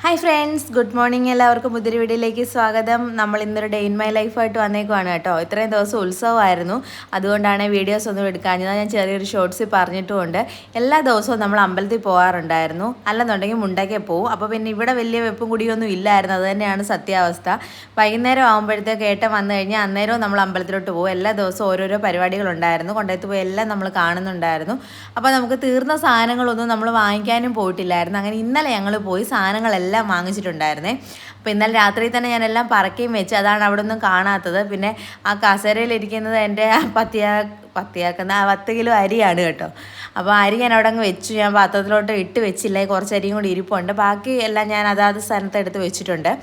Hi friends, good morning. എല്ലാവർക്കും പുതിയൊരു വീഡിയോയിലേക്ക് സ്വാഗതം. നമ്മൾ ഇന്നൊരു ഡേ ഇൻ മൈ ലൈഫായിട്ട് വന്നേക്കുവാണ് കേട്ടോ. ഇത്രയും ദിവസം ഉത്സവമായിരുന്നു, അതുകൊണ്ടാണ് വീഡിയോസ് ഒന്നും എടുക്കാഞ്ഞത്. ഞാൻ ചെറിയൊരു ഷോർട്സിൽ പറഞ്ഞിട്ടുമുണ്ട്. എല്ലാ ദിവസവും നമ്മൾ അമ്പലത്തിൽ പോകാറുണ്ടായിരുന്നു, അല്ലെന്നുണ്ടെങ്കിൽ മുണ്ടയ്ക്ക് പോവും. അപ്പോൾ പിന്നെ ഇവിടെ വലിയ വെപ്പും കുടിയൊന്നും ഇല്ലായിരുന്നു, അത് തന്നെയാണ് സത്യാവസ്ഥ. വൈകുന്നേരം ആകുമ്പോഴത്തേക്ക് ഏട്ടൻ വന്നു കഴിഞ്ഞാൽ അന്നേരവും നമ്മൾ അമ്പലത്തിലോട്ട് പോകും. എല്ലാ ദിവസവും ഓരോരോ പരിപാടികളുണ്ടായിരുന്നു, കൊണ്ടുപോയി പോയി എല്ലാം നമ്മൾ കാണുന്നുണ്ടായിരുന്നു. അപ്പോൾ നമുക്ക് തീർന്ന സാധനങ്ങളൊന്നും നമ്മൾ വാങ്ങിക്കാനും പോയിട്ടില്ലായിരുന്നു. അങ്ങനെ ഇന്നലെ ഞങ്ങൾ പോയി സാധനങ്ങളെല്ലാം വാങ്ങിച്ചിട്ടുണ്ടായിരുന്നേ. അപ്പോൾ ഇന്നലെ രാത്രി തന്നെ ഞാനെല്ലാം പറക്കുകയും വെച്ച്, അതാണ് അവിടെ ഒന്നും കാണാത്തത്. പിന്നെ ആ കസേരയിലിരിക്കുന്നത് എൻ്റെ പത്തിയാക്കുന്ന 10 കിലോ അരിയാണ് കേട്ടോ. അപ്പോൾ അരി ഞാൻ അവിടെ അങ്ങ് വെച്ചു. ഞാൻ പാത്രത്തിലോട്ട് ഇട്ട് വെച്ചില്ല, കുറച്ച് അരിയും കൂടി ഇരിപ്പുണ്ട്. ബാക്കി എല്ലാം ഞാൻ അതാത് സ്ഥലത്ത് എടുത്ത് വെച്ചിട്ടുണ്ട്.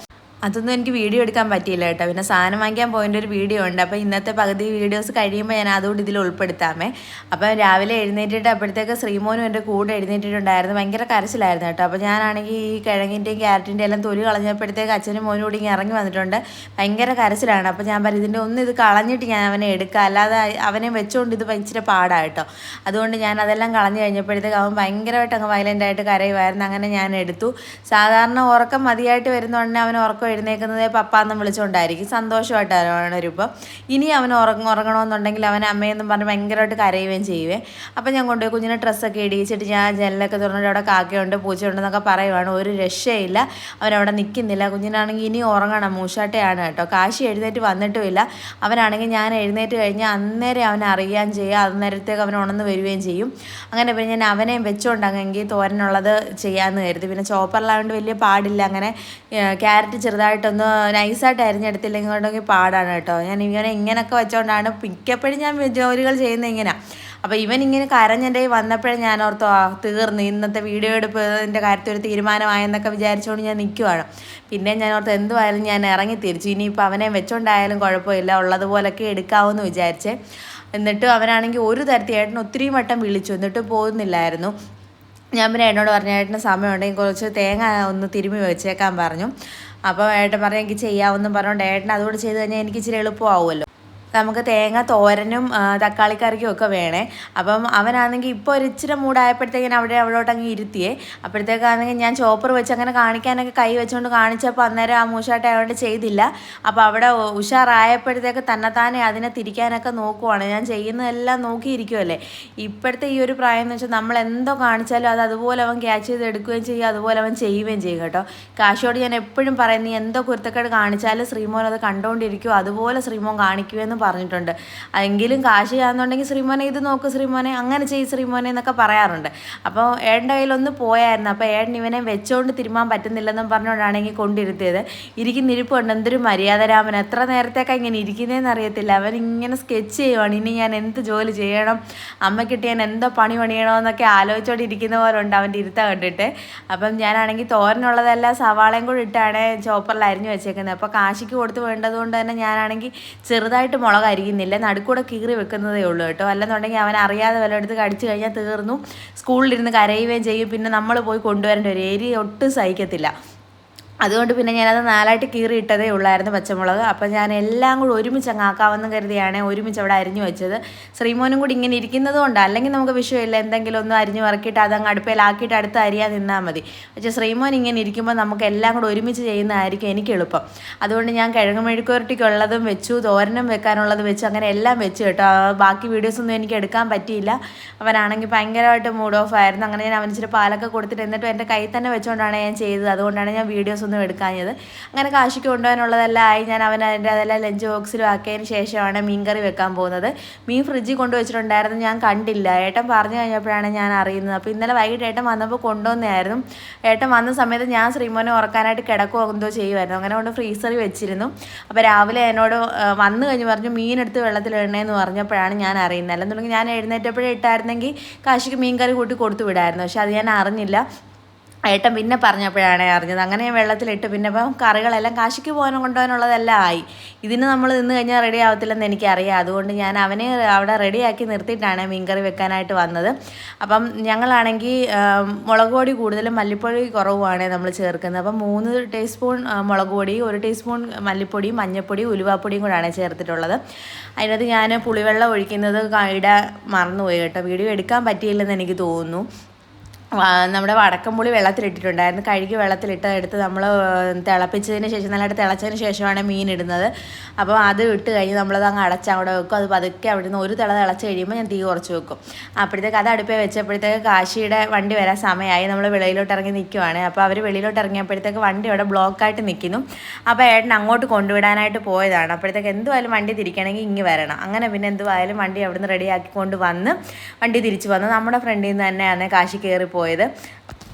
അതൊന്നും എനിക്ക് വീഡിയോ എടുക്കാൻ പറ്റിയില്ല കേട്ടോ. പിന്നെ സാധനം വാങ്ങിക്കാൻ പോയതിൻ്റെ ഒരു വീഡിയോ ഉണ്ട്. അപ്പോൾ ഇന്നത്തെ പകുതി വീഡിയോസ് കഴിയുമ്പോൾ ഞാൻ അതുകൊണ്ട് ഇതിൽ ഉൾപ്പെടുത്താമേ. അപ്പം രാവിലെ എഴുന്നേറ്റിട്ട് അപ്പോഴത്തേക്ക് ശ്രീമോനും എൻ്റെ കൂടെ എഴുന്നേറ്റിട്ടുണ്ടായിരുന്നു. ഭയങ്കര കരച്ചിലായിരുന്നു കേട്ടോ. അപ്പോൾ ഞാനാണെങ്കിൽ ഈ കിഴങ്ങിൻ്റെയും ക്യാരറ്റിൻ്റെയും എല്ലാം തൊലി കളഞ്ഞപ്പോഴത്തേക്ക് അച്ഛനും മോനും കൂടി ഇങ്ങനെ ഇറങ്ങി വന്നിട്ടുണ്ട്. ഭയങ്കര കരച്ചിലാണ്. അപ്പോൾ ഞാൻ പറയും, ഇതിൻ്റെ ഇത് കളഞ്ഞിട്ട് ഞാൻ അവനെ എടുക്കുക, അല്ലാതെ അവനെ വെച്ചുകൊണ്ട് ഇത് ഇച്ചിരി പാടാണ് കേട്ടോ. അതുകൊണ്ട് ഞാൻ അതെല്ലാം കളഞ്ഞു കഴിഞ്ഞപ്പോഴത്തേക്ക് അവൻ ഭയങ്കരമായിട്ട് അങ്ങ് വയലൻ്റായിട്ട് കരയുമായിരുന്നു. അങ്ങനെ ഞാൻ എടുത്തു. സാധാരണ ഉറക്കം മതിയായിട്ട് വരുന്നതുകൊണ്ട് അവൻ ഉറക്കം എഴുന്നേക്കുന്നത് പപ്പാന്ന് വിളിച്ചുകൊണ്ടായിരിക്കും, സന്തോഷമായിട്ടാണ് ഒരിപ്പം. ഇനി അവൻ ഉറങ്ങണമെന്നുണ്ടെങ്കിൽ അവൻ അമ്മയെന്നും പറഞ്ഞ് ഭയങ്കരമായിട്ട് കരയുകയും ചെയ്യുവേ. അപ്പം ഞാൻ കൊണ്ടുപോയി കുഞ്ഞിനെ ഡ്രസ്സൊക്കെ ഇടിച്ചിട്ട് ഞാൻ ജനലൊക്കെ തുറന്നിട്ട് അവിടെ കാക്കയുണ്ട് പൂച്ചയുണ്ടെന്നൊക്കെ പറയുവാണ്. ഒരു രക്ഷയില്ല, അവനവിടെ നിൽക്കുന്നില്ല. കുഞ്ഞിനാണെങ്കിൽ ഇനി ഉറങ്ങണം, മൂശാട്ടയാണ് കേട്ടോ. കാശി എഴുന്നേറ്റ് വന്നിട്ടുമില്ല. അവനാണെങ്കിൽ ഞാൻ എഴുന്നേറ്റ് കഴിഞ്ഞാൽ അന്നേരം അവനെ അറിയുകയും ചെയ്യുക, അന്നേരത്തേക്ക് അവൻ ഉണർന്ന് വരികയും ചെയ്യും. അങ്ങനെ പിന്നെ ഞാൻ അവനെയും വെച്ചുകൊണ്ടെങ്കിൽ തോരനുള്ളത് ചെയ്യാമെന്ന് കരുതി. പിന്നെ ചോപ്പറിലായതുകൊണ്ട് വലിയ പാടില്ല. അങ്ങനെ ക്യാരറ്റ് ചെറുതായിട്ടൊന്ന് നൈസായിട്ട് അരിഞ്ഞെടുത്തില്ലെങ്കിൽ കൊണ്ടെങ്കിൽ പാടാണ് കേട്ടോ. ഞാൻ ഇവനെ ഇങ്ങനെയൊക്കെ വെച്ചുകൊണ്ടാണ് മിക്കപ്പോഴും ഞാൻ ജോലികൾ ചെയ്യുന്നത് ഇങ്ങനെയാണ്. അപ്പോൾ ഇവൻ ഇങ്ങനെ കരഞ്ഞെൻ്റെ വന്നപ്പോഴേ ഞാൻ ഓർത്തു, തീർന്ന് ഇന്നത്തെ വീഡിയോ എടുപ്പതിൻ്റെ കാര്യത്തിൽ ഒരു തീരുമാനമായെന്നൊക്കെ വിചാരിച്ചുകൊണ്ട് ഞാൻ നിൽക്കുവാണ്. പിന്നെ ഞാൻ ഓർത്ത് എന്തുമായാലും ഞാൻ ഇറങ്ങി തിരിച്ചു. ഇനിയിപ്പോൾ അവനെ വെച്ചുകൊണ്ടായാലും കുഴപ്പമില്ല, ഉള്ളതുപോലൊക്കെ എടുക്കാമെന്ന് വിചാരിച്ചേ. എന്നിട്ടും അവനാണെങ്കിൽ ഒരു തരത്തിൽ ഏട്ടൻ ഒത്തിരി വട്ടം വിളിച്ചു, എന്നിട്ട് പോകുന്നില്ലായിരുന്നു. ഞാൻ പിന്നെ എന്നോട് പറഞ്ഞു, ഏട്ടന് സമയമുണ്ടെങ്കിൽ കുറച്ച് തേങ്ങ ഒന്ന് തിരുമ്മി വെച്ചേക്കാൻ പറഞ്ഞു. അപ്പോൾ ഏട്ടൻ പറഞ്ഞു എനിക്ക് ചെയ്യാമെന്നും പറഞ്ഞുകൊണ്ട് ഏട്ടൻ അതുകൊണ്ട് ചെയ്ത് കഴിഞ്ഞാൽ എനിക്ക് ഇച്ചിരി എളുപ്പമാവുമല്ലോ. നമുക്ക് തേങ്ങ തോരനും തക്കാളിക്കറിക്കും ഒക്കെ വേണേ. അപ്പം അവനാണെങ്കിൽ ഇപ്പോൾ ഒരു ഇച്ചിരി മൂടായപ്പോഴത്തേക്കിനും അവിടോട്ടങ്ങ് ഇരുത്തിയേ. അപ്പോഴത്തേക്കാണെങ്കിൽ ഞാൻ ചോപ്പർ വെച്ച് അങ്ങനെ കാണിക്കാനൊക്കെ കൈ വെച്ചുകൊണ്ട് കാണിച്ചപ്പോൾ അന്നേരം ആ മൂശാട്ടമായതുകൊണ്ട് ചെയ്തില്ല. അപ്പോൾ അവിടെ ഉഷാറായപ്പോഴത്തേക്ക് തന്നെത്താനെ അതിനെ തിരിക്കാനൊക്കെ നോക്കുവാണ്. ഞാൻ ചെയ്യുന്നതെല്ലാം നോക്കിയിരിക്കുമല്ലേ. ഇപ്പോഴത്തെ ഈ ഒരു പ്രായം എന്ന് വെച്ചാൽ നമ്മൾ എന്തോ കാണിച്ചാലും അത് അതുപോലെ അവൻ ക്യാച്ച് ചെയ്ത് എടുക്കുകയും ചെയ്യും, അതുപോലെ അവൻ ചെയ്യുകയും ചെയ്യും കേട്ടോ. കാശിയോട് ഞാൻ എപ്പോഴും പറയും, നീ എന്തോ കുരുത്തക്കേട് കാണിച്ചാലും ശ്രീമോൻ അത് കണ്ടുകൊണ്ടിരിക്കും, അതുപോലെ ശ്രീമോൻ കാണിക്കുമെന്ന് പറഞ്ഞിട്ടുണ്ട്. എങ്കിലും കാശി ആണെന്നുണ്ടെങ്കിൽ ശ്രീമോനെ ഇത് നോക്ക്, ശ്രീമോനെ അങ്ങനെ ചെയ്യ്, ശ്രീമോനെ എന്നൊക്കെ പറയാറുണ്ട്. അപ്പോൾ ഏട്ടൻ്റെ കയ്യിലൊന്ന് പോയായിരുന്നു. അപ്പോൾ ഏട്ടൻ ഇവനെ വെച്ചുകൊണ്ട് തിരുമാൻ പറ്റുന്നില്ലെന്നും പറഞ്ഞുകൊണ്ടാണെങ്കിൽ കൊണ്ടിരുത്തിയത്. ഇരിപ്പുണ്ട്, എന്തൊരു മര്യാദരാമൻ, എത്ര നേരത്തേക്കാണ് ഇങ്ങനെ ഇരിക്കുന്നതെന്ന് അറിയത്തില്ല. അവൻ ഇങ്ങനെ സ്കെച്ച് ചെയ്യുവാണ്, ഇനി ഞാൻ എന്ത് ജോലി ചെയ്യണം, അമ്മയ്ക്കിട്ട് ഞാൻ എന്തോ പണിയണമെന്നൊക്കെ ആലോചിച്ചോണ്ട് ഇരിക്കുന്ന പോലെ ഉണ്ട് അവൻ്റെ ഇരുത്ത കണ്ടിട്ട്. അപ്പം ഞാനാണെങ്കിൽ തോരനുള്ളതെല്ലാം സവാളയും കൂടി ഇട്ടാണ് ചോപ്പറിൽ അരിഞ്ഞു വെച്ചേക്കുന്നത്. അപ്പോൾ കാശിക്ക് കൊടുത്ത് വേണ്ടതുകൊണ്ട് തന്നെ ഞാനാണെങ്കിൽ ചെറുതായിട്ട് മുളക് അരിയുന്നില്ല, നടുക്കൂടെ കീറി വെക്കുന്നതേ ഉള്ളൂ കേട്ടോ. അല്ലെന്നുണ്ടെങ്കിൽ അവൻ അറിയാതെ വല്ലയിടത്ത് കടിച്ചു കഴിഞ്ഞാൽ തീർന്നു, സ്കൂളിലിരുന്ന് കരയുകയും ചെയ്യും. പിന്നെ നമ്മൾ പോയി കൊണ്ടുവരേണ്ട ഒരു ഏരിയ ഒട്ടും സഹിക്കത്തില്ല. അതുകൊണ്ട് പിന്നെ ഞാനത് 4ആയിട്ട് കീറി ഇട്ടതേ ഉള്ളായിരുന്നു പച്ചമുളക്. അപ്പം ഞാൻ എല്ലാം കൂടി ഒരുമിച്ച് അങ്ങ് ആക്കാമെന്ന് കരുതിയാണ് ഒരുമിച്ച് അവിടെ അരിഞ്ഞു വെച്ചത്. ശ്രീമോനും കൂടി ഇങ്ങനെ ഇരിക്കുന്നത് കൊണ്ട്, അല്ലെങ്കിൽ നമുക്ക് വിഷയമില്ല, എന്തെങ്കിലും ഒന്ന് അരിഞ്ഞ് വറക്കിയിട്ട് അതങ്ങ് അടുപ്പയിലാക്കിയിട്ട് അടുത്ത് അരിയാൻ നിന്നാൽ മതി. പക്ഷേ ശ്രീമോൻ ഇങ്ങനെ ഇരിക്കുമ്പോൾ നമുക്ക് എല്ലാം കൂടി ഒരുമിച്ച് ചെയ്യുന്നതായിരിക്കും എനിക്ക് എളുപ്പം. അതുകൊണ്ട് ഞാൻ കിഴങ്ങ് മെഴുക്കുവരട്ടിക്കുള്ളതും വെച്ചു, തോരനും വെക്കാനുള്ളത് വെച്ചു, അങ്ങനെ എല്ലാം വെച്ചു കേട്ടോ. ബാക്കി വീഡിയോസൊന്നും എനിക്ക് എടുക്കാൻ പറ്റിയില്ല. അവനാണെങ്കിൽ ഭയങ്കരമായിട്ട് മൂഡ് ഓഫ് ആയിരുന്നു. അങ്ങനെ ഞാൻ അവനിച്ചിരി പാലൊക്കെ കൊടുത്തിട്ട് എന്നിട്ടും എൻ്റെ കൈ തന്നെ വെച്ചുകൊണ്ടാണ് ഞാൻ ചെയ്തത്. അതുകൊണ്ടാണ് ഞാൻ വീഡിയോസ് ഒന്നും എടുക്കാഞ്ഞത്. അങ്ങനെ കാശിക്ക് കൊണ്ടുപോകാനുള്ളതെല്ലാം ആയി. ഞാൻ അവൻ്റെ അതെല്ലാം ലഞ്ച് ബോക്സിലും ആക്കിയതിന് ശേഷമാണ് മീൻ കറി വെക്കാൻ പോകുന്നത്. മീൻ ഫ്രിഡ്ജിൽ കൊണ്ടുവച്ചിട്ടുണ്ടായിരുന്നു, ഞാൻ കണ്ടില്ല. ഏട്ടൻ പറഞ്ഞു കഴിഞ്ഞപ്പോഴാണ് ഞാൻ അറിയുന്നത്. അപ്പോൾ ഇന്നലെ വൈകിട്ട് ഏട്ടൻ വന്നപ്പോൾ കൊണ്ടുവന്നായിരുന്നു. ഏട്ടൻ വന്ന സമയത്ത് ഞാൻ ശ്രീമോനെ ഉറക്കാനായിട്ട് കിടക്കുകയോ എന്തോ ചെയ്യുമായിരുന്നു. അങ്ങനെ കൊണ്ട് ഫ്രീസറിൽ വെച്ചിരുന്നു. അപ്പോൾ രാവിലെ എന്നോട് വന്നു കഴിഞ്ഞ് പറഞ്ഞു മീനെടുത്ത് വെള്ളത്തിലിടണേന്ന് പറഞ്ഞപ്പോഴാണ് ഞാൻ അറിയുന്നത്. അല്ലെന്നുണ്ടെങ്കിൽ ഞാൻ എഴുന്നേറ്റപ്പോഴേ ഇട്ടായിരുന്നെങ്കിൽ കാശിക്ക് മീൻ കറി കൂട്ടി കൊടുത്തു വിടായിരുന്നു. പക്ഷെ അത് ഞാൻ അറിഞ്ഞില്ല. ഏട്ടൻ പിന്നെ പറഞ്ഞപ്പോഴാണ് അറിഞ്ഞത്. അങ്ങനെ വെള്ളത്തിലിട്ട് പിന്നെ ഇപ്പം കറികളെല്ലാം കാശിക്ക് കൊണ്ടുപോകാനുള്ളതെല്ലാം ആയി. ഇതിന് നമ്മൾ നിന്ന് കഴിഞ്ഞാൽ റെഡി ആവത്തില്ലെന്ന് എനിക്കറിയാം. അതുകൊണ്ട് ഞാൻ അവനെ അവിടെ റെഡിയാക്കി നിർത്തിയിട്ടാണ് മീൻകറി വെക്കാനായിട്ട് വന്നത്. അപ്പം ഞങ്ങളാണെങ്കിൽ മുളക് പൊടി കൂടുതലും മല്ലിപ്പൊടി കുറവുമാണ് നമ്മൾ ചേർക്കുന്നത്. അപ്പം 3 ടീസ്പൂൺ മുളക് പൊടി, 1 ടീസ്പൂൺ മല്ലിപ്പൊടിയും മഞ്ഞൾപ്പൊടിയും ഉലുവാപ്പൊടിയും കൂടാണ് ചേർത്തിട്ടുള്ളത്. അതിനകത്ത് ഞാൻ പുളിവെള്ളം ഒഴിക്കുന്നത് ഇടാൻ മറന്നുപോയി കേട്ടോ. വീഡിയോ എടുക്കാൻ പറ്റിയില്ലെന്ന് എനിക്ക് തോന്നുന്നു. നമ്മുടെ വടക്കംപുളി വെള്ളത്തിലിട്ടിട്ടുണ്ടായിരുന്നു. കഴുകി വെള്ളത്തിലിട്ടെടുത്ത് നമ്മൾ തിളപ്പിച്ചതിന് ശേഷം നല്ലതായിട്ട് തിളച്ചതിന് ശേഷമാണ് മീൻ ഇടുന്നത്. അപ്പോൾ അത് ഇട്ട് കഴിഞ്ഞ് നമ്മളത് അങ്ങ് അവിടെ വെക്കും. അത് പതുക്കെ അവിടെ നിന്ന് ഒരു തിളച്ച് കഴിയുമ്പോൾ ഞാൻ തീ കുറച്ച് വെക്കും. അപ്പോഴത്തേക്ക് അത് അടുപ്പേ വെച്ചപ്പോഴത്തേക്ക് കാശിയുടെ വണ്ടി വരാൻ സമയമായി. നമ്മൾ വെളിയിലോട്ട് ഇറങ്ങി നിൽക്കുവാണ്. അപ്പോൾ അവർ വെളിയിലോട്ട് ഇറങ്ങിയപ്പോഴത്തേക്ക് വണ്ടി അവിടെ ബ്ലോക്കായിട്ട് നിൽക്കുന്നു. അപ്പോൾ ഏട്ടൻ അങ്ങോട്ട് കൊണ്ടുവിടാനായിട്ട് പോയതാണ്. അപ്പോഴത്തേക്ക് എന്തുമായാലും വണ്ടി തിരിക്കണമെങ്കിൽ ഇങ്ങ് വരണം. അങ്ങനെ പിന്നെ എന്തുമായാലും വണ്ടി അവിടെ നിന്ന് റെഡിയാക്കിക്കൊണ്ട് വന്ന് വണ്ടി തിരിച്ച് വന്ന് നമ്മുടെ ഫ്രണ്ടിൽ നിന്ന് തന്നെയാണ് കാശി കയറി പോയത്.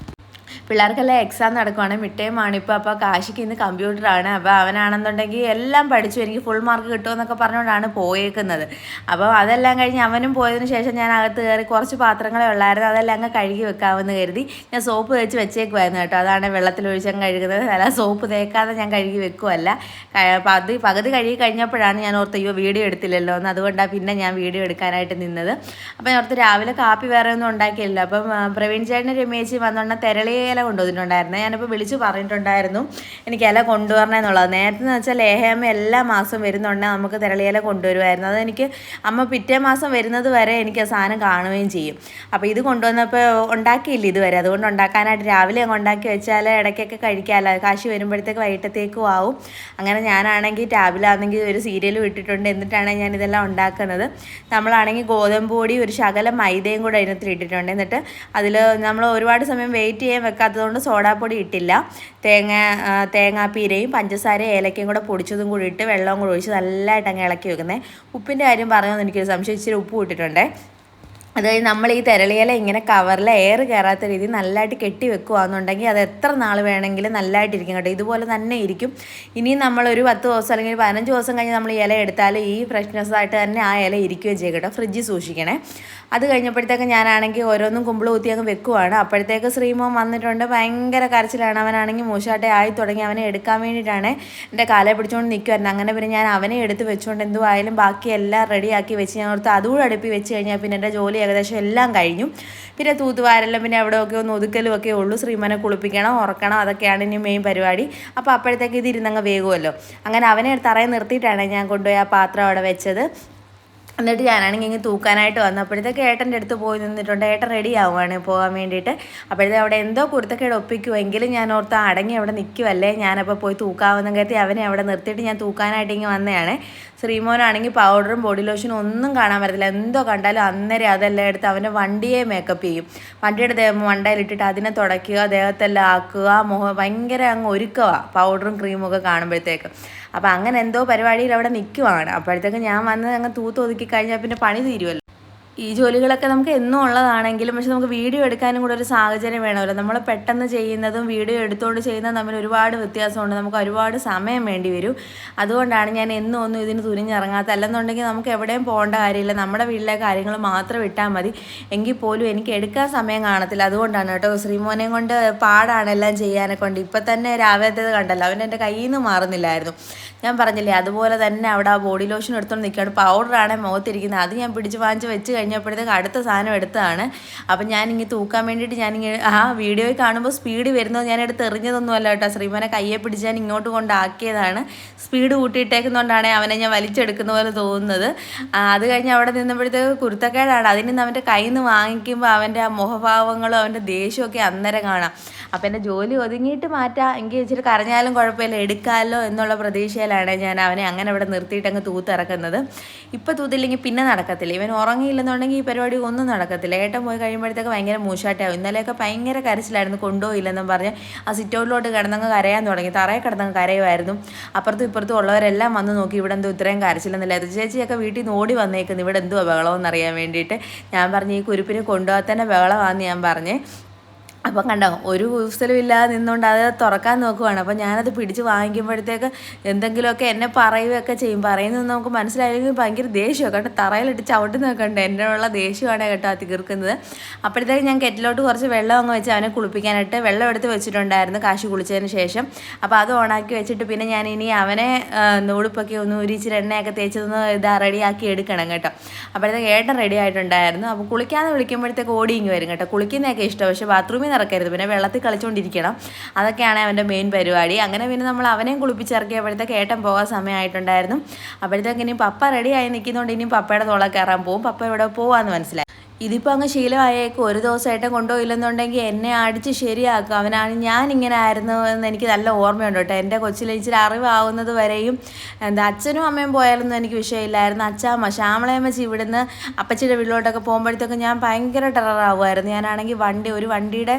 പിള്ളേർക്കെല്ലാം എക്സാം നടക്കുവാണ്, മിഡ് ടൈം ആണ് ഇപ്പോൾ. അപ്പോൾ കാശിക്ക് ഇന്ന് കമ്പ്യൂട്ടറാണ്. അപ്പോൾ അവനാണെന്നുണ്ടെങ്കിൽ എല്ലാം പഠിച്ചു, എനിക്ക് ഫുൾ മാർക്ക് കിട്ടുമെന്നൊക്കെ പറഞ്ഞുകൊണ്ടാണ് പോയേക്കുന്നത്. അപ്പോൾ അതെല്ലാം കഴിഞ്ഞ് അവനും പോയതിന് ശേഷം ഞാൻ അകത്ത് കയറി കുറച്ച് പാത്രങ്ങളെ ഉള്ളായിരുന്നു, അതെല്ലാം അങ്ങ് കഴുകി വെക്കാമെന്ന് കരുതി ഞാൻ സോപ്പ് തേച്ച് വെച്ചേക്കുമായിരുന്നു കേട്ടോ. അതാണ് വെള്ളത്തിലൊഴിച്ചങ്ങ് കഴുകുന്നത്. അല്ല, സോപ്പ് തേക്കാതെ ഞാൻ കഴുകി വെക്കുമല്ല. പകുതി കഴുകി കഴിഞ്ഞപ്പോഴാണ് ഞാൻ ഓർത്ത് അയ്യോ വീഡിയോ എടുത്തില്ലല്ലോ എന്ന്. അതുകൊണ്ടാണ് പിന്നെ ഞാൻ വീഡിയോ എടുക്കാനായിട്ട് നിന്നത്. അപ്പോൾ ഞാൻ ഓർത്ത് രാവിലെ കാപ്പി വേറെ ഒന്നും ഉണ്ടാക്കിയില്ല. അപ്പം പ്രവീൺ ചേട്ടനും രമേശി വന്നോണ്ട് തെരളിയ ഇല കൊണ്ടുവന്നിട്ടുണ്ടായിരുന്നു. ഞാനിപ്പോൾ വിളിച്ച് പറഞ്ഞിട്ടുണ്ടായിരുന്നു എനിക്ക് ഇല കൊണ്ടുവരണം എന്നുള്ളത്. നേരത്തെ എന്ന് വെച്ചാൽ ലേഹയമ്മ എല്ലാ മാസം വരുന്നുണ്ടെങ്കിൽ നമുക്ക് തിരളിയില കൊണ്ടുവരുമായിരുന്നു. അതെനിക്ക് അമ്മ പിറ്റേ മാസം വരുന്നത് വരെ എനിക്ക് ആ സാധനം കാണുകയും ചെയ്യും. അപ്പോൾ ഇത് കൊണ്ടുവന്നപ്പോൾ ഉണ്ടാക്കിയില്ല ഇതുവരെ. അതുകൊണ്ട് ഉണ്ടാക്കാനായിട്ട് രാവിലെ അങ്ങ് ഉണ്ടാക്കി വെച്ചാൽ ഇടയ്ക്കൊക്കെ കഴിക്കാമല്ലോ. കാശി വരുമ്പോഴത്തേക്ക് വൈകിട്ടത്തേക്കും ആവും. അങ്ങനെ ഞാനാണെങ്കിൽ ടാബിലാണെങ്കിൽ ഒരു സീരിയലും ഇട്ടിട്ടുണ്ട്. എന്നിട്ടാണ് ഞാൻ ഇതെല്ലാം ഉണ്ടാക്കുന്നത്. നമ്മളാണെങ്കിൽ ഗോതമ്പ് പൊടി ഒരു ശകലം മൈദയും കൂടെ അതിനകത്ത് ഇട്ടിട്ടുണ്ട്. എന്നിട്ട് അതിൽ നമ്മൾ ഒരുപാട് സമയം വെയിറ്റ് ചെയ്യാൻ വെക്കാത്തതുകൊണ്ട് സോഡാപ്പൊടി ഇട്ടില്ല. തേങ്ങാപ്പീരയും പഞ്ചസാരയും ഏലക്കയും കൂടെ പൊടിച്ചതും കൂടി ഇട്ട് വെള്ളവും കൂടി ഒഴിച്ച് നല്ലതായിട്ട് അങ്ങ് ഇളക്കി വെക്കുന്നത്. ഉപ്പിൻ്റെ കാര്യം പറഞ്ഞതെന്ന് എനിക്കൊരു സംശയം, ഇച്ചിരി ഉപ്പ് ഇട്ടിട്ടുണ്ടേ. അതായത് നമ്മൾ ഈ തിരളിയില ഇങ്ങനെ കവറിൽ എയർ കയറാത്ത രീതിയിൽ നല്ലതായിട്ട് കെട്ടി വെക്കുകയാണെന്നുണ്ടെങ്കിൽ അത് എത്ര നാൾ വേണമെങ്കിലും നല്ലതായിട്ടിരിക്കും കേട്ടോ. ഇതുപോലെ തന്നെ ഇരിക്കും. ഇനിയും നമ്മളൊരു 10 ദിവസം അല്ലെങ്കിൽ 15 ദിവസം കഴിഞ്ഞ് നമ്മൾ ഇല എടുത്താൽ ഈ ഫ്രഷ്നെസ് ആയിട്ട് തന്നെ ആ ഇല ഇരിക്കുകയും ചെയ്യും കേട്ടോ. ഫ്രിഡ്ജിൽ സൂക്ഷിക്കണേ. അത് കഴിഞ്ഞപ്പോഴത്തേക്ക് ഞാനാണെങ്കിൽ ഓരോന്നും കുമ്പിൾ കുത്തി അങ്ങ് വെക്കുവാണ്. അപ്പോഴത്തേക്ക് ശ്രീമോൻ വന്നിട്ടുണ്ട്. ഭയങ്കര കരച്ചിലാണ്. അവനാണെങ്കിൽ മൂശാട്ടെ ആയി തുടങ്ങി. അവനെ എടുക്കാൻ വേണ്ടിയിട്ടാണ് എൻ്റെ കാലെ പിടിച്ചുകൊണ്ട് നിൽക്കുമായിരുന്നു. അങ്ങനെ പിന്നെ ഞാൻ അവനെ എടുത്ത് വെച്ചുകൊണ്ട് എന്തുമായാലും ബാക്കിയെല്ലാം റെഡിയാക്കി വെച്ച് ഞാൻ ഓർത്ത് അതുകൂടെ അടുപ്പി വെച്ച് കഴിഞ്ഞാൽ പിന്നെ എൻ്റെ ജോലി ഏകദേശം എല്ലാം കഴിഞ്ഞു. പിന്നെ തൂത്തുവാരെല്ലാം പിന്നെ എവിടെയൊക്കെ ഒന്ന് ഒതുക്കലും ഒക്കെ ഉള്ളൂ. ശ്രീമനെ കുളിപ്പിക്കണം, ഉറക്കണം, അതൊക്കെയാണ് ഇനി മെയിൻ പരിപാടി. അപ്പോൾ അപ്പോഴത്തേക്ക് ഇത് ഇരുന്നങ്ങ് വേകുമല്ലോ. അങ്ങനെ അവനെ തറയിൽ നിർത്തിയിട്ടാണ് ഞാൻ കൊണ്ടുപോയി ആ പാത്രം അവിടെ വെച്ചത്. എന്നിട്ട് ഞാനാണെങ്കിൽ ഇങ്ങനെ തൂക്കാനായിട്ട് വന്നപ്പോഴത്തേക്ക് ഏട്ടൻ്റെ അടുത്ത് പോയി നിന്നിട്ടുണ്ട്. ഏട്ടൻ റെഡി ആവുകയാണ് പോകാൻ വേണ്ടിയിട്ട്. അപ്പോഴത്തേക്ക് അവിടെ എന്തോ കുരുത്തക്കേട് ഒപ്പിക്കുമെങ്കിലും ഞാൻ ഓർത്ത് അടങ്ങി അവിടെ നിൽക്കുമല്ലേ, ഞാനപ്പോൾ പോയി തൂക്കാമെന്ന് കരുതി അവനെ അവിടെ നിർത്തിയിട്ട് ഞാൻ തൂക്കാനായിട്ട് ഇങ്ങനെ വന്നതാണ്. ശ്രീമോനാണെങ്കിൽ പൗഡറും ബോഡി ലോഷനും ഒന്നും കാണാൻ പറ്റത്തില്ല. എന്തോ കണ്ടാലും അന്നേരം അതെല്ലാം എടുത്ത് അവൻ്റെ വണ്ടിയെ മേക്കപ്പ് ചെയ്യും. വണ്ടിയുടെ മണ്ടയിലിട്ടിട്ട് അതിനെ തുടയ്ക്കുക, ദേഹത്തെല്ലാം ആക്കുക, ഭയങ്കര അങ്ങ് ഒരുക്കുക പൗഡറും ക്രീമും ഒക്കെ കാണുമ്പോഴത്തേക്ക്. അപ്പോൾ അങ്ങനെ എന്തോ പരിപാടിയിൽ അവിടെ നിൽക്കുവാണ്. അപ്പോഴത്തേക്ക് ഞാൻ വന്ന് അങ്ങ് തൂത്തൊതുക്കി കഴിഞ്ഞാൽ പിന്നെ പണി തീരുമല്ലോ. ഈ ജോലികളൊക്കെ നമുക്ക് എന്നും ഉള്ളതാണെങ്കിലും പക്ഷെ നമുക്ക് വീഡിയോ എടുക്കാനും കൂടെ ഒരു സാഹചര്യം വേണമല്ലോ. നമ്മൾ പെട്ടെന്ന് ചെയ്യുന്നതും വീഡിയോ എടുത്തുകൊണ്ട് ചെയ്യുന്നതും തമ്മിൽ ഒരുപാട് വ്യത്യാസമുണ്ട്. നമുക്ക് ഒരുപാട് സമയം വേണ്ടി വരും. അതുകൊണ്ടാണ് ഞാൻ എന്നും ഒന്നും ഇതിന് തുനിഞ്ഞിറങ്ങാത്ത. അല്ലെന്നുണ്ടെങ്കിൽ നമുക്ക് എവിടെയും പോകേണ്ട കാര്യമില്ല, നമ്മുടെ വീട്ടിലെ കാര്യങ്ങൾ മാത്രം ഇട്ടാൽ മതി. എങ്കിൽ പോലും എനിക്ക് എടുക്കാൻ സമയം കാണത്തില്ല. അതുകൊണ്ടാണ് കേട്ടോ. ശ്രീമോനെയും കൊണ്ട് പാടാണ് എല്ലാം ചെയ്യാനെ കൊണ്ട്. ഇപ്പം തന്നെ രാവിലത്തേത് കണ്ടല്ലോ, അവൻ എൻ്റെ കയ്യിൽ നിന്ന് മാറുന്നില്ലായിരുന്നു. ഞാൻ പറഞ്ഞില്ലേ, അതുപോലെ തന്നെ അവിടെ ആ ബോഡി ലോഷൻ എടുത്തുകൊണ്ട് നിൽക്കുകയാണ്. പൗഡറാണ് മുഖത്തിരിക്കുന്നത്. അത് ഞാൻ പിടിച്ച് വാങ്ങിച്ച് വെച്ച് കഴിഞ്ഞപ്പോഴത്തേക്ക് അടുത്ത സാധനം എടുത്തതാണ്. അപ്പം ഞാനിങ്ങനെ തൂക്കാൻ വേണ്ടിയിട്ട് ഞാനിങ്ങനെ ആ വീഡിയോയിൽ കാണുമ്പോൾ സ്പീഡ് വരുന്നത് ഞാൻ എടുത്ത് എറിഞ്ഞതൊന്നുമല്ല കേട്ടോ. ശ്രീമനെ കയ്യെ പിടിച്ച് ഞാൻ ഇങ്ങോട്ട് കൊണ്ടാക്കിയതാണ്. സ്പീഡ് കൂട്ടിയിട്ടേക്കുന്നതുകൊണ്ടാണ് അവനെ ഞാൻ വലിച്ചെടുക്കുന്ന പോലെ തോന്നുന്നത്. അത് കഴിഞ്ഞ് അവിടെ നിന്നപ്പോഴത്തേക്ക് കുരുത്തക്കേടാണ്. അതിൽ നിന്ന് അവൻ്റെ കയ്യിൽ നിന്ന് വാങ്ങിക്കുമ്പോൾ അവൻ്റെ ആ മുഖഭാവങ്ങളും അവൻ്റെ ദേഷ്യമൊക്കെ അന്നേരം കാണാം. അപ്പം എൻ്റെ ജോലി ഒതുങ്ങിയിട്ട് മാറ്റാം, എങ്കിൽ ഇച്ചിരി കരഞ്ഞാലും കുഴപ്പമില്ല, എടുക്കാമല്ലോ എന്നുള്ള പ്രതീക്ഷയിലാണ് ഞാൻ അവനെ അങ്ങനെ ഇവിടെ നിർത്തിയിട്ട് അങ്ങ് തൂത്തിറക്കുന്നത്. ഇപ്പം തൂത്തില്ലെങ്കിൽ പിന്നെ നടക്കത്തില്ല. ഇവൻ ഉറങ്ങിയില്ലെന്നുണ്ടെങ്കിൽ ഈ പരിപാടി ഒന്നും നടക്കത്തില്ല. ഏട്ടൻ പോയി കഴിയുമ്പോഴത്തേക്ക് ഭയങ്കര മൂശാട്ടാവും. ഇന്നലെയൊക്കെ ഭയങ്കര കരച്ചിലായിരുന്നു, കൊണ്ടുപോയില്ലെന്നും പറഞ്ഞ് ആ സിറ്റൗട്ടിലോട്ട് കിടന്നങ്ങ് കരയാൻ തുടങ്ങി. തറയിൽ കിടന്നങ്ങ് കരയുമായിരുന്നു. അപ്പുറത്തും ഇപ്പുറത്തും ഉള്ളവരെല്ലാം വന്ന് നോക്കി ഇവിടെ എന്തോ ഇത്രയും കരച്ചില്ലെന്നില്ല. അത് ചേച്ചിയൊക്കെ വീട്ടിൽ നിന്ന് ഓടി വന്നേക്കുന്നു ഇവിടെ എന്തോ ബഹളമെന്ന് അറിയാൻ വേണ്ടിയിട്ട്. ഞാൻ പറഞ്ഞു ഈ കുരുപ്പിനെ കൊണ്ടുപോകാൻ തന്നെ ബഹളമാണെന്ന് ഞാൻ പറഞ്ഞേ. അപ്പം കണ്ടോ, ഒരു കൂസലും ഇല്ലാതെ നിന്നുകൊണ്ട് അത് തുറക്കാൻ നോക്കുവാണ്. അപ്പം ഞാനത് പിടിച്ച് വാങ്ങിക്കുമ്പോഴത്തേക്ക് എന്തെങ്കിലുമൊക്കെ എന്നെ പറയുകയൊക്കെ ചെയ്യും. പറയുന്നത് നമുക്ക് മനസ്സിലായില്ലെങ്കിൽ ഭയങ്കര ദേഷ്യമൊക്കെ കേട്ടോ. തറയിലിട്ട് ചവിട്ടി നോക്കണ്ട, എൻ്റെ ഉള്ള ദേഷ്യമാണ് കേട്ടോ ആ തീർക്കുന്നത്. അപ്പോഴത്തേക്ക് ഞാൻ കെറ്റിലോട്ട് കുറച്ച് വെള്ളം അങ്ങ് വെച്ച് അവനെ കുളിപ്പിക്കാനായിട്ട് വെള്ളം എടുത്ത് വെച്ചിട്ടുണ്ടായിരുന്നു കാശി കുളിച്ചതിന് ശേഷം. അപ്പോൾ അത് ഓണാക്കി വെച്ചിട്ട് പിന്നെ ഞാൻ ഇനി അവനെ ഉടുപ്പൊക്കെ ഒന്ന് ഉരിച്ചിട്ട് എണ്ണയൊക്കെ തേച്ചതൊന്ന് റെഡിയാക്കി എടുക്കണം കേട്ടോ. അപ്പോഴത്തേക്ക് ഏട്ടൻ റെഡി ആയിട്ടുണ്ടായിരുന്നു. അപ്പോൾ കുളിക്കാതെ വിളിക്കുമ്പോഴത്തേക്ക് ഓടിയിങ്ങ് വരും കേട്ടോ. കുളിക്കുന്നതൊക്കെ ഇഷ്ടം, പക്ഷേ ബാത്റൂമിൽ ഇറക്കരുത്, പിന്നെ വെള്ളത്തിൽ കളിച്ചുകൊണ്ടിരിക്കണം. അതൊക്കെയാണ് അവൻ്റെ മെയിൻ പരിപാടി. അങ്ങനെ പിന്നെ നമ്മൾ അവനെയും കുളിപ്പിച്ചിറക്കിയപ്പോഴത്തേക്ക് ഏട്ടൻ പോകാൻ സമയമായിട്ടുണ്ടായിരുന്നു. അപ്പോഴത്തേക്ക് ഇനി പപ്പ റെഡിയായി നിൽക്കുന്നതുകൊണ്ട് ഇനിയും പപ്പയുടെ തോള കയറാൻ പോകും. പപ്പ ഇവിടെ പോവാന്ന് മനസ്സിലായി. ഇതിപ്പോൾ അങ്ങ് ശീലമായേക്കും. ഒരു ദിവസം ഏട്ടൻ കൊണ്ടുപോയില്ലെന്നുണ്ടെങ്കിൽ എന്നെ അടിച്ച് ശരിയാക്കും. ഞാനിങ്ങനെ ആയിരുന്നു എന്ന് എനിക്ക് നല്ല ഓർമ്മയുണ്ട് കേട്ടോ. എൻ്റെ കൊച്ചിൽ ഇച്ചിരി അറിവാകുന്നത് വരെയും അച്ഛനും അമ്മയും പോയാലൊന്നും എനിക്ക് വിഷയമില്ലായിരുന്നു. അച്ഛാമ്മ ശ്യാമളയമ്മച്ചി ഇവിടുന്ന് അപ്പച്ചിയുടെ വീട്ടിലോട്ടൊക്കെ പോകുമ്പോഴത്തേക്ക് ഞാൻ ഭയങ്കര ടെററാകുമായിരുന്നു. ഞാനാണെങ്കിൽ ഒരു വണ്ടിയുടെ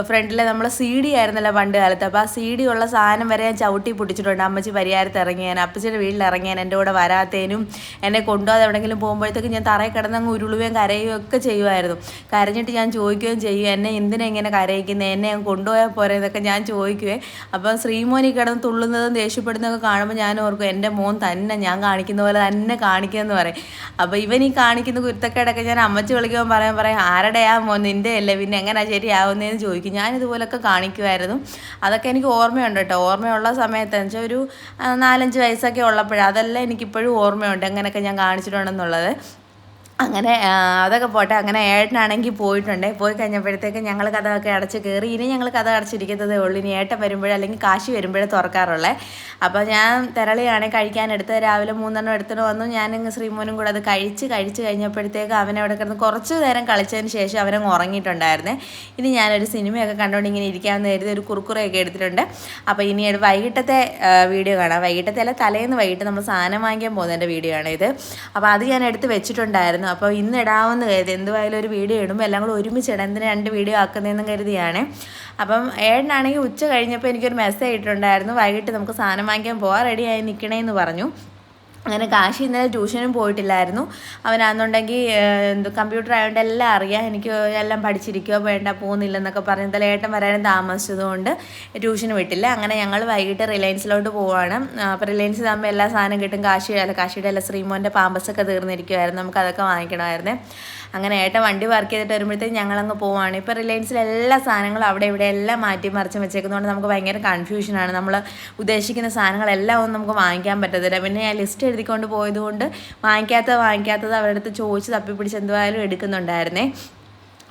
ഫ്രണ്ടിൽ നമ്മൾ CD ആയിരുന്നല്ലോ പണ്ട് കാലത്ത്. അപ്പോൾ ആ CD ഉള്ള സാധനം വരെ ഞാൻ ചവിട്ടി പൊട്ടിച്ചിട്ടുണ്ട്. അമ്മച്ചി പരിഹാരത്ത് ഇറങ്ങിയാൻ, അപ്പച്ചിയുടെ വീട്ടിൽ ഇറങ്ങിയാൻ, എൻ്റെ കൂടെ വരാത്തേനും എന്നെ കൊണ്ടുപോകാതെ എവിടെയെങ്കിലും പോകുമ്പോഴത്തേക്ക് ഞാൻ തറയിൽ കിടന്നങ്ങ് ഉരുളുകയും കരയുകയും ഒക്കെ ചെയ്യുമായിരുന്നു. കരഞ്ഞിട്ട് ഞാൻ ചോദിക്കുകയും ചെയ്യും, എന്നെ എന്തിനാ ഇങ്ങനെ കരയിക്കുന്നത്, എന്നെ കൊണ്ടുപോയാൽ പോരെ എന്നൊക്കെ ഞാൻ ചോദിക്കുവേ. അപ്പം ശ്രീമോനി കിടന്ന് തുള്ളുന്നതും ദേഷ്യപ്പെടുന്നതൊക്കെ കാണുമ്പോൾ ഞാൻ ഓർക്കും, എൻ്റെ മോൻ തന്നെ ഞാൻ കാണിക്കുന്ന പോലെ തന്നെ കാണിക്കുമെന്ന് പറയും. അപ്പോൾ ഇവൻ ഈ കാണിക്കുന്ന കുരുത്തക്കേടൊക്കെ ഞാൻ അമ്മച്ചി വിളിക്കുമ്പോൾ പറയും ആരുടെയാ മോൻ, നിൻ്റെ അല്ലേ, പിന്നെ എങ്ങനെയാ ശരിയാവുന്നതെന്ന് ചോദിക്കും. ഞാനിതുപോലൊക്കെ കാണിക്കുമായിരുന്നു. അതൊക്കെ എനിക്ക് ഓർമ്മയുണ്ട് കേട്ടോ. ഓർമ്മയുള്ള സമയത്ത് എന്ന് വെച്ചാൽ ഒരു 4-5 വയസ്സൊക്കെ ഉള്ളപ്പോഴാണ്. അതെല്ലാം എനിക്കിപ്പോഴും ഓർമ്മയുണ്ട് എങ്ങനെയൊക്കെ ഞാൻ കാണിച്ചിട്ടുണ്ടെന്നുള്ളത്. അങ്ങനെ അതൊക്കെ പോട്ടെ. അങ്ങനെ ഏട്ടനാണെങ്കിൽ പോയി കഴിഞ്ഞപ്പോഴത്തേക്ക് ഞങ്ങൾ കഥയൊക്കെ അടച്ച് കയറി. ഇനി ഞങ്ങൾ കഥ അടച്ചിരിക്കുന്നതേ ഉള്ളൂ. ഇനി ഏട്ടൻ വരുമ്പോഴേ അല്ലെങ്കിൽ കാശി വരുമ്പോഴേ തുറക്കാറുള്ളത്. അപ്പോൾ ഞാൻ തിരളിയാണെങ്കിൽ കഴിക്കാനെടുത്ത് രാവിലെ 3 എടുത്തിട്ട് വന്നു. ഞാനിങ്ങ് ശ്രീമോനും കൂടെ അത് കഴിച്ച് കഴിഞ്ഞപ്പോഴത്തേക്ക് അവനവിടെ കിടന്ന് കുറച്ച് നേരം കളിച്ചതിന് ശേഷം അവനങ്ങ് ഉറങ്ങിയിട്ടുണ്ടായിരുന്നേ. ഇനി ഞാനൊരു സിനിമയൊക്കെ കണ്ടുകൊണ്ട് ഇങ്ങനെ ഇരിക്കാമെന്ന് കരുതി ഒരു കുറുക്കുറയൊക്കെ എടുത്തിട്ടുണ്ട്. അപ്പോൾ ഇനി വൈകിട്ടത്തെ വീഡിയോ കാണാം. വൈകിട്ടത്തെ അല്ല, തലേന്ന് വൈകിട്ട് നമ്മൾ സാധനം വാങ്ങിക്കാൻ പോകുന്നതിൻ്റെ വീഡിയോ ആണ് ഇത്. അപ്പോൾ അത് ഞാൻ എടുത്ത് വെച്ചിട്ടുണ്ടായിരുന്നു. അപ്പോൾ ഇന്ന് ഇടാമെന്ന് കരുതി. എന്തുവായാലും ഒരു വീഡിയോ ഇടുമ്പോൾ എല്ലാം കൂടെ ഒരുമിച്ചിടാം. എന്തിനാ 2 വീഡിയോ ആക്കുന്നതെന്നും കരുതിയാണ്. അപ്പം ഏട്ടനാണെങ്കിൽ ഉച്ച കഴിഞ്ഞപ്പോൾ എനിക്കൊരു മെസ്സേജ് ഇട്ടിട്ടുണ്ടായിരുന്നു, വൈകിട്ട് നമുക്ക് സാധനം വാങ്ങിക്കാൻ പോകാൻ റെഡിയായി നിൽക്കണേന്ന് പറഞ്ഞു. അങ്ങനെ കാശി ഇന്നലെ ട്യൂഷനും പോയിട്ടില്ലായിരുന്നു. അവനാണെന്നുണ്ടെങ്കിൽ കമ്പ്യൂട്ടർ ആയതുകൊണ്ട് എല്ലാം അറിയാം, എനിക്ക് എല്ലാം പഠിച്ചിരിക്കുകയോ വേണ്ട പോകുന്നില്ലെന്നൊക്കെ പറഞ്ഞ് ഇന്നലെ ഏട്ടൻ വരാനും താമസിച്ചതുകൊണ്ട് ട്യൂഷന് വിട്ടില്ല. അങ്ങനെ ഞങ്ങൾ വൈകിട്ട് റിലയൻസിലോട്ട് പോവുകയാണ്. അപ്പോൾ റിലയൻസിൽ ആകുമ്പോൾ എല്ലാ സാധനം കിട്ടും. കാശിയുടെ അല്ല ശ്രീമോൻ്റെ പാമ്പസൊക്കെ തീർന്നിരിക്കുമായിരുന്നു, നമുക്കതൊക്കെ വാങ്ങിക്കണമായിരുന്നേ. അങ്ങനെ ഏട്ടൻ വണ്ടി പാർക്ക് ചെയ്തിട്ട് വരുമ്പോഴത്തേക്ക് ഞങ്ങളങ്ങ് പോവുകയാണ്. ഇപ്പോൾ റിലയൻസിൽ എല്ലാ സാധനങ്ങളും അവിടെ ഇവിടെ എല്ലാം മാറ്റി മറിച്ചും വെച്ചേക്കുന്നതുകൊണ്ട് നമുക്ക് ഭയങ്കര കൺഫ്യൂഷനാണ്. നമ്മൾ ഉദ്ദേശിക്കുന്ന സാധനങ്ങളെല്ലാം ഒന്നും നമുക്ക് വാങ്ങിക്കാൻ പറ്റത്തില്ല. പിന്നെ ഞാൻ ലിസ്റ്റ് എഴുതിക്കൊണ്ട് പോയതുകൊണ്ട് വാങ്ങിക്കാത്തത് അവരുടെ അടുത്ത് ചോദിച്ച് തപ്പിപ്പിടിച്ച് എന്തുവായാലും എടുക്കുന്നുണ്ടായിരുന്നേ.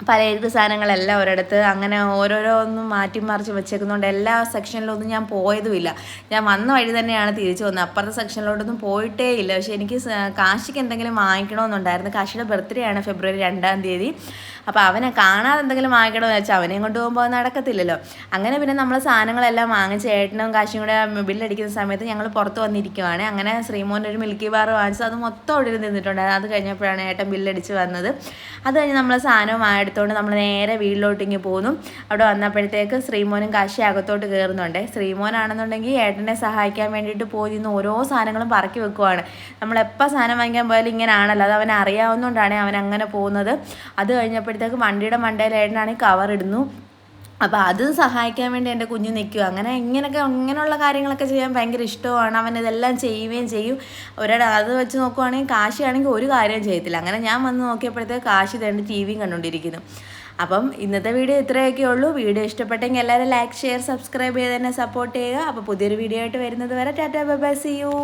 പലചരക്ക് സാധനങ്ങളെല്ലാം ഒരിടത്ത് അങ്ങനെ ഓരോന്നും മാറ്റി മറിച്ച് വെച്ചേക്കുന്നതുകൊണ്ട് എല്ലാ സെക്ഷനിലൊന്നും ഞാൻ പോയതുമില്ല. ഞാൻ വന്ന വഴി തന്നെയാണ് തിരിച്ചു വന്നത്. അപ്പുറത്തെ സെക്ഷനിലോട്ടൊന്നും പോയിട്ടേ ഇല്ല. പക്ഷേ എനിക്ക് കാശിക്ക് എന്തെങ്കിലും വാങ്ങിക്കണമെന്നുണ്ടായിരുന്നു. കാശിയുടെ ബർത്ത്ഡേ ആണ് ഫെബ്രുവരി 2-ാം തീയതി. അപ്പോൾ അവനെ കാണാതെ എന്തെങ്കിലും വാങ്ങിക്കണമെന്ന് വെച്ചാൽ അവനെയും കൊണ്ട് പോകുമ്പോൾ അത് നടക്കത്തില്ലല്ലോ. അങ്ങനെ പിന്നെ നമ്മൾ സാധനങ്ങളെല്ലാം വാങ്ങിച്ച് ഏട്ടനും കാശിയും കൂടെ ബില്ലടിക്കുന്ന സമയത്ത് ഞങ്ങൾ പുറത്ത് വന്നിരിക്കുവാണ്. അങ്ങനെ ശ്രീമോൻ്റെ ഒരു മിൽക്കി ബാർ വാങ്ങിച്ചത് അത് മൊത്തം അവിടെ നിന്നിട്ടുണ്ടായിരുന്നു. അത് കഴിഞ്ഞപ്പോഴാണ് ഏട്ടൻ ബില്ലടിച്ച് വന്നത്. അത് കഴിഞ്ഞ് നമ്മൾ സാധനം എടുത്തുകൊണ്ട് നമ്മൾ നേരെ വീട്ടിലോട്ടിങ്ങ് പോന്നു. അവിടെ വന്നപ്പോഴത്തേക്ക് ശ്രീമോനും കാശി അകത്തോട്ട് കയറുന്നുണ്ട്. ശ്രീമോനാണെന്നുണ്ടെങ്കിൽ ഏട്ടനെ സഹായിക്കാൻ വേണ്ടിയിട്ട് പോയി നിന്ന് ഓരോ സാധനങ്ങളും പറക്കി വെക്കുവാണ്. നമ്മളെപ്പോൾ സാധനം വാങ്ങിക്കാൻ പോയാലും ഇങ്ങനെ ആണല്ലോ, അത് അവൻ അറിയാവുന്നതുകൊണ്ടാണ് അവൻ അങ്ങനെ പോകുന്നത്. അത് കഴിഞ്ഞപ്പോഴത്തേക്ക് വണ്ടിയുടെ മണ്ടയിൽ ഏട്ടനാണെങ്കിൽ കവർ ഇടുന്നു. അപ്പോൾ അത് സഹായിക്കാൻ വേണ്ടി എൻ്റെ കുഞ്ഞ് നിൽക്കുക. അങ്ങനെയുള്ള കാര്യങ്ങളൊക്കെ ചെയ്യാൻ ഭയങ്കര ഇഷ്ടമാണ്. അവൻ ഇതെല്ലാം ചെയ്യുകയും ചെയ്യും. അത് വെച്ച് നോക്കുവാണെങ്കിൽ കാശിയാണെങ്കിൽ ഒരു കാര്യം ചെയ്യത്തില്ല. അങ്ങനെ ഞാൻ വന്ന് നോക്കിയപ്പോഴത്തേക്ക് കാശി തന്നെ TV കണ്ടുകൊണ്ടിരിക്കുന്നു. അപ്പം ഇന്നത്തെ വീഡിയോ ഇത്രയൊക്കെ ഉള്ളൂ. വീഡിയോ ഇഷ്ടപ്പെട്ടെങ്കിൽ എല്ലാവരും ലൈക്ക്, ഷെയർ, സബ്സ്ക്രൈബ് ചെയ്ത് തന്നെ സപ്പോർട്ട് ചെയ്യുക. അപ്പോൾ പുതിയൊരു വീഡിയോ ആയിട്ട് വരുന്നത് വരെ tata bye bye, see U.